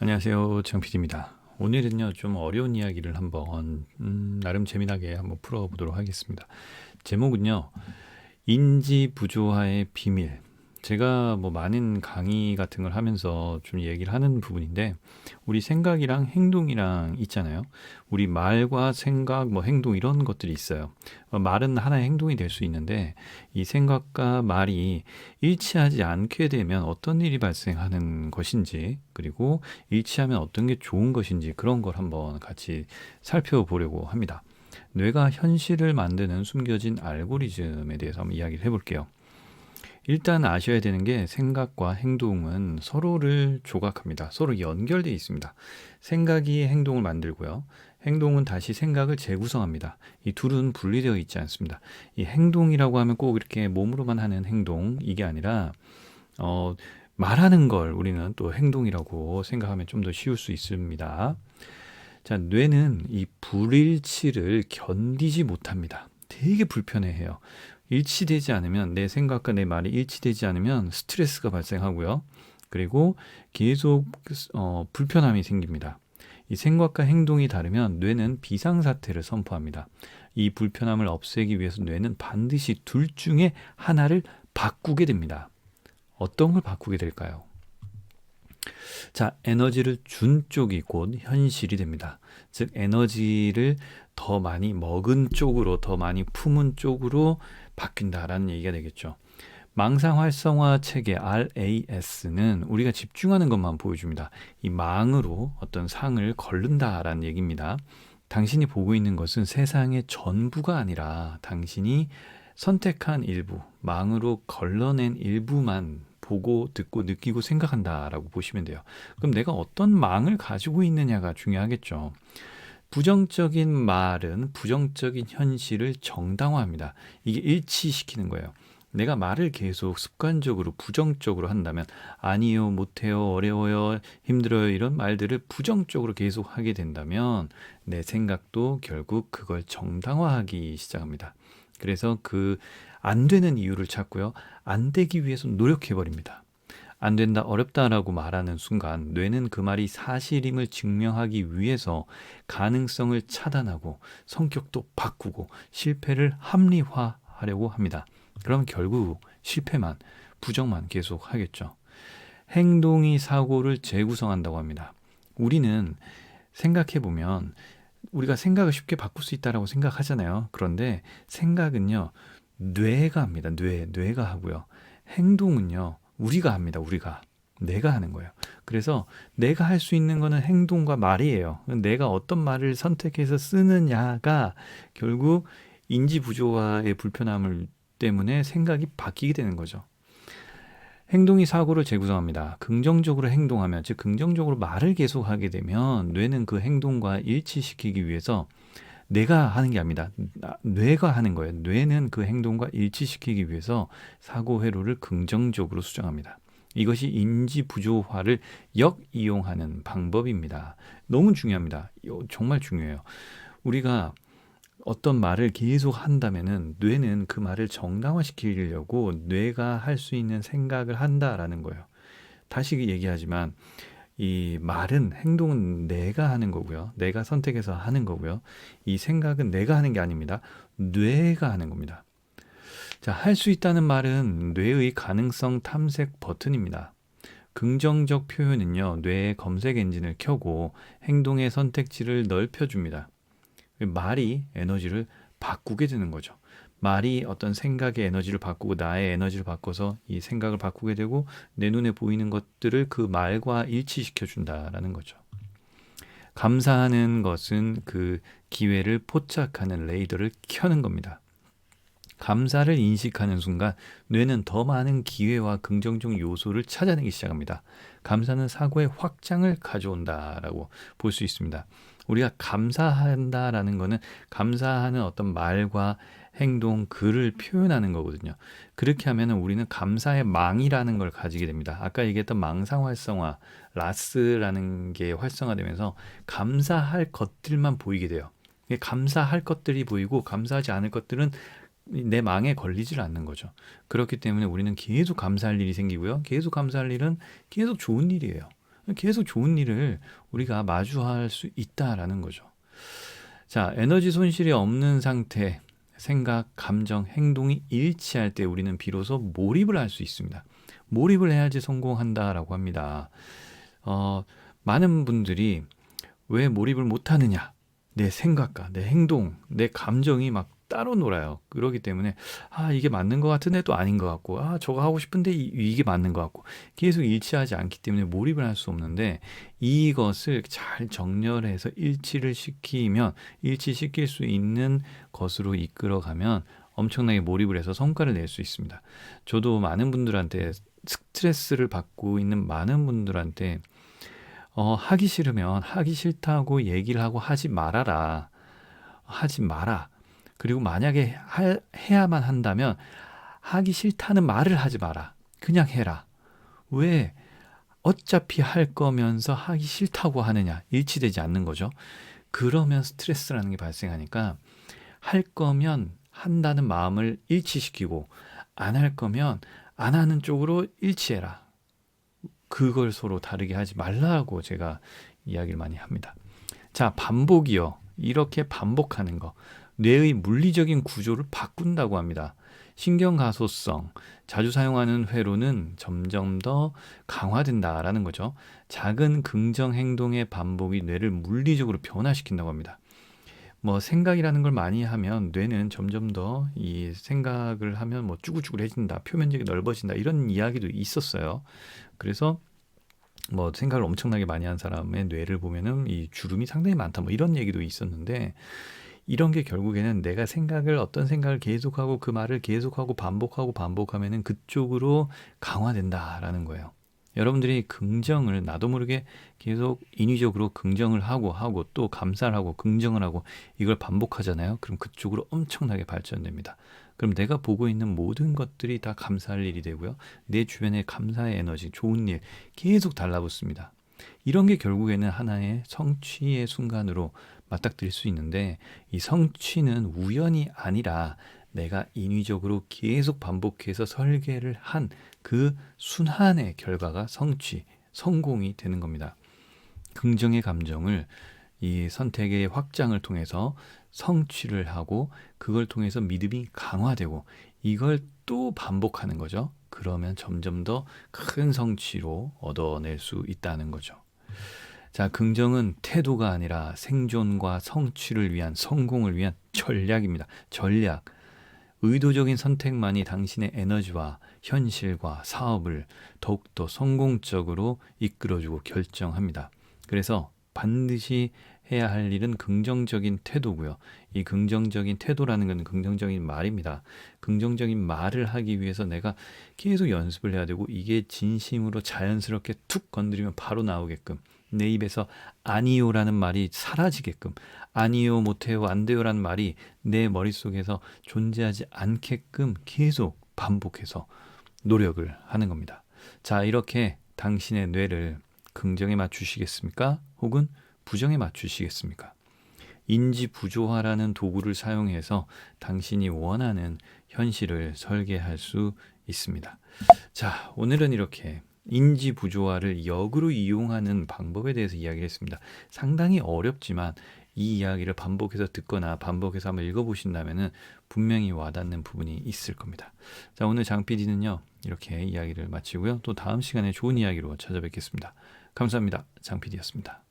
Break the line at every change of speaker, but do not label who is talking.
안녕하세요. 정PD입니다. 오늘은요, 좀 어려운 이야기를 한번, 나름 재미나게 한번 풀어보도록 하겠습니다. 제목은요, 인지 부조화의 비밀. 제가 뭐 많은 강의 같은 걸 하면서 좀 얘기를 하는 부분인데, 우리 생각이랑 행동이랑 있잖아요. 우리 말과 생각, 뭐 행동 이런 것들이 있어요. 말은 하나의 행동이 될 수 있는데, 이 생각과 말이 일치하지 않게 되면 어떤 일이 발생하는 것인지, 그리고 일치하면 어떤 게 좋은 것인지 그런 걸 한번 같이 살펴보려고 합니다. 뇌가 현실을 만드는 숨겨진 알고리즘에 대해서 한번 이야기를 해볼게요. 일단 아셔야 되는 게 생각과 행동은 서로를 조각합니다. 서로 연결되어 있습니다. 생각이 행동을 만들고요. 행동은 다시 생각을 재구성합니다. 이 둘은 분리되어 있지 않습니다. 이 행동이라고 하면 꼭 이렇게 몸으로만 하는 행동, 이게 아니라, 어, 말하는 걸 우리는 또 행동이라고 생각하면 좀 더 쉬울 수 있습니다. 자, 뇌는 이 불일치를 견디지 못합니다. 되게 불편해해요. 일치되지 않으면 내 생각과 내 말이 일치되지 않으면 스트레스가 발생하고요. 그리고 계속 불편함이 생깁니다. 이 생각과 행동이 다르면 뇌는 비상사태를 선포합니다. 이 불편함을 없애기 위해서 뇌는 반드시 둘 중에 하나를 바꾸게 됩니다. 어떤 걸 바꾸게 될까요? 자, 에너지를 준 쪽이 곧 현실이 됩니다. 즉, 에너지를 더 많이 먹은 쪽으로, 더 많이 품은 쪽으로 바뀐다라는 얘기가 되겠죠. 망상 활성화 체계 RAS는 우리가 집중하는 것만 보여줍니다. 이 망으로 어떤 상을 거른다라는 얘기입니다. 당신이 보고 있는 것은 세상의 전부가 아니라 당신이 선택한 일부, 망으로 걸러낸 일부만 보고 듣고 느끼고 생각한다라고 보시면 돼요. 그럼 내가 어떤 망을 가지고 있느냐가 중요하겠죠. 부정적인 말은 부정적인 현실을 정당화합니다. 이게 일치시키는 거예요. 내가 말을 계속 습관적으로 부정적으로 한다면 아니요, 못해요, 어려워요, 힘들어요 이런 말들을 부정적으로 계속 하게 된다면 내 생각도 결국 그걸 정당화하기 시작합니다. 그래서 그 안 되는 이유를 찾고요. 안 되기 위해서 노력해 버립니다. 안 된다, 어렵다라고 말하는 순간 뇌는 그 말이 사실임을 증명하기 위해서 가능성을 차단하고 성격도 바꾸고 실패를 합리화하려고 합니다. 그럼 결국 실패만, 부정만 계속 하겠죠. 행동이 사고를 재구성한다고 합니다. 우리는 생각해 보면 우리가 생각을 쉽게 바꿀 수 있다라고 생각하잖아요. 그런데 생각은요, 뇌가 합니다. 뇌가 하고요. 행동은요, 우리가 합니다. 내가 하는 거예요. 그래서 내가 할 수 있는 거는 행동과 말이에요. 내가 어떤 말을 선택해서 쓰느냐가 결국 인지 부조화의 불편함을 때문에 생각이 바뀌게 되는 거죠. 행동이 사고를 재구성합니다. 긍정적으로 행동하면, 즉 긍정적으로 말을 계속하게 되면 뇌는 그 행동과 일치시키기 위해서 내가 하는 게 아닙니다. 뇌가 하는 거예요. 뇌는 그 행동과 일치시키기 위해서 사고 회로를 긍정적으로 수정합니다. 이것이 인지 부조화를 역이용하는 방법입니다. 너무 중요합니다. 정말 중요해요. 우리가 어떤 말을 계속 한다면은 뇌는 그 말을 정당화시키려고 뇌가 할 수 있는 생각을 한다라는 거예요. 다시 얘기하지만 이 말은 행동은 내가 하는 거고요. 내가 선택해서 하는 거고요. 이 생각은 내가 하는 게 아닙니다. 뇌가 하는 겁니다. 자, 할 수 있다는 말은 뇌의 가능성 탐색 버튼입니다. 긍정적 표현은요, 뇌의 검색 엔진을 켜고 행동의 선택지를 넓혀줍니다. 말이 에너지를 바꾸게 되는 거죠. 말이 어떤 생각의 에너지를 바꾸고 나의 에너지를 바꿔서 이 생각을 바꾸게 되고 내 눈에 보이는 것들을 그 말과 일치시켜 준다라는 거죠. 감사하는 것은 그 기회를 포착하는 레이더를 켜는 겁니다. 감사를 인식하는 순간 뇌는 더 많은 기회와 긍정적 요소를 찾아내기 시작합니다. 감사는 사고의 확장을 가져온다라고 볼 수 있습니다. 우리가 감사한다라는 거는 감사하는 어떤 말과 행동, 글을 표현하는 거거든요. 그렇게 하면 우리는 감사의 망이라는 걸 가지게 됩니다. 아까 얘기했던 망상 활성화, 라스라는 게 활성화되면서 감사할 것들만 보이게 돼요. 감사할 것들이 보이고 감사하지 않을 것들은 내 망에 걸리질 않는 거죠. 그렇기 때문에 우리는 계속 감사할 일이 생기고요. 계속 감사할 일은 계속 좋은 일이에요. 계속 좋은 일을 우리가 마주할 수 있다라는 거죠. 자, 에너지 손실이 없는 상태, 생각, 감정, 행동이 일치할 때 우리는 비로소 몰입을 할 수 있습니다. 몰입을 해야지 성공한다라고 합니다. 많은 분들이 왜 몰입을 못하느냐? 내 생각과 내 행동, 내 감정이 막 따로 놀아요. 그렇기 때문에 이게 맞는 것 같은데 또 아닌 것 같고 저거 하고 싶은데 이게 맞는 것 같고 계속 일치하지 않기 때문에 몰입을 할 수 없는데 이것을 잘 정렬해서 일치시킬 수 있는 것으로 이끌어가면 엄청나게 몰입을 해서 성과를 낼 수 있습니다. 저도 많은 분들한테 스트레스를 받고 있는 많은 분들한테 하기 싫으면 하기 싫다고 얘기를 하고 하지 말아라. 하지 마라. 그리고 만약에 해야만 한다면 하기 싫다는 말을 하지 마라. 그냥 해라. 왜 어차피 할 거면서 하기 싫다고 하느냐. 일치되지 않는 거죠. 그러면 스트레스라는 게 발생하니까 할 거면 한다는 마음을 일치시키고 안 할 거면 안 하는 쪽으로 일치해라. 그걸 서로 다르게 하지 말라고 제가 이야기를 많이 합니다. 자, 반복이요. 이렇게 반복하는 거. 뇌의 물리적인 구조를 바꾼다고 합니다. 신경가소성, 자주 사용하는 회로는 점점 더 강화된다라는 거죠. 작은 긍정 행동의 반복이 뇌를 물리적으로 변화시킨다고 합니다. 생각이라는 걸 많이 하면 뇌는 점점 더 이 생각을 하면 쭈글쭈글해진다, 표면적이 넓어진다 이런 이야기도 있었어요. 그래서 생각을 엄청나게 많이 한 사람의 뇌를 보면은 이 주름이 상당히 많다 이런 얘기도 있었는데 이런 게 결국에는 내가 어떤 생각을 계속하고 그 말을 계속하고 반복하면은 그쪽으로 강화된다라는 거예요. 여러분들이 긍정을 나도 모르게 계속 인위적으로 긍정을 하고 또 감사를 하고 긍정을 하고 이걸 반복하잖아요. 그럼 그쪽으로 엄청나게 발전됩니다. 그럼 내가 보고 있는 모든 것들이 다 감사할 일이 되고요. 내 주변에 감사의 에너지, 좋은 일 계속 달라붙습니다. 이런 게 결국에는 하나의 성취의 순간으로 맞닥뜨릴 수 있는데 이 성취는 우연이 아니라 내가 인위적으로 계속 반복해서 설계를 한 그 순환의 결과가 성공이 되는 겁니다. 긍정의 감정을 이 선택의 확장을 통해서 성취를 하고 그걸 통해서 믿음이 강화되고 이걸 또 반복하는 거죠. 그러면 점점 더 큰 성취로 얻어낼 수 있다는 거죠. 자, 긍정은 태도가 아니라 생존과 성취를 위한 성공을 위한 전략입니다. 전략. 의도적인 선택만이 당신의 에너지와 현실과 사업을 더욱더 성공적으로 이끌어주고 결정합니다. 그래서 반드시 해야 할 일은 긍정적인 태도고요. 이 긍정적인 태도라는 건 긍정적인 말입니다. 긍정적인 말을 하기 위해서 내가 계속 연습을 해야 되고 이게 진심으로 자연스럽게 툭 건드리면 바로 나오게끔 내 입에서 아니요라는 말이 사라지게끔 아니요 못해요 안 돼요라는 말이 내 머릿속에서 존재하지 않게끔 계속 반복해서 노력을 하는 겁니다. 자, 이렇게 당신의 뇌를 긍정에 맞추시겠습니까? 혹은 부정에 맞추시겠습니까? 인지 부조화라는 도구를 사용해서 당신이 원하는 현실을 설계할 수 있습니다. 자, 오늘은 이렇게 인지 부조화를 역으로 이용하는 방법에 대해서 이야기를 했습니다. 상당히 어렵지만 이 이야기를 반복해서 듣거나 반복해서 한번 읽어보신다면 분명히 와닿는 부분이 있을 겁니다. 자, 오늘 장 PD는요 이렇게 이야기를 마치고요. 또 다음 시간에 좋은 이야기로 찾아뵙겠습니다. 감사합니다. 장 PD였습니다.